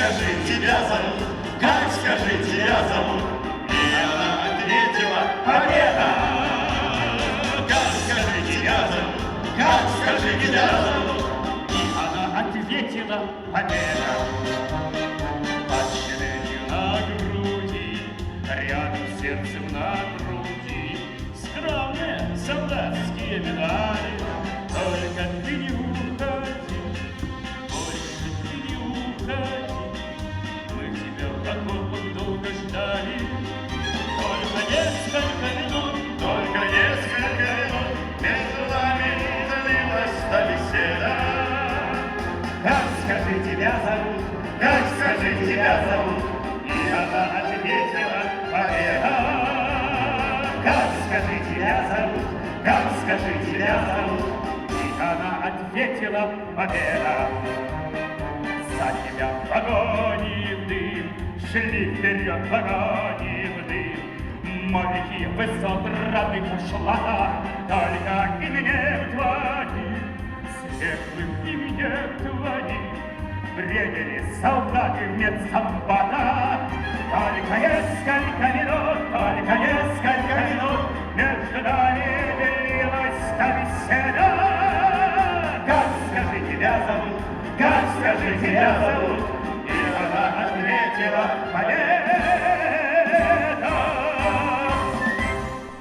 скажи, тебя зовут? Как скажи, тебя зовут? И она ответила: победа! Как скажи, тебя зовут? Как скажи, тебя зовут? И она ответила: победа! Под щеленью на груди, рядом с сердцем на груди, скромные солдатские медали. Только ты не уходи, больше ты не уходи, мы тебя в окопах долго ждали. Только несколько минут между нами длилась та беседа. как скажи, тебя зовут, Как скажи, тебя зовут? и она ответила: победа! Как скажи, тебя зовут, как скажи, тебя зовут, и она ответила: победа! За тебя в вагоне дым, шли вперед в вагоне в дым, моряки высот родных ушла, только именем твоим, светлым именем твоим, бредили солдаты в медсамбата. Только несколько минут между нами длилась та беседа. Как скажи, тебя зовут, как скажи, тебя зовут, и она ответила: победа!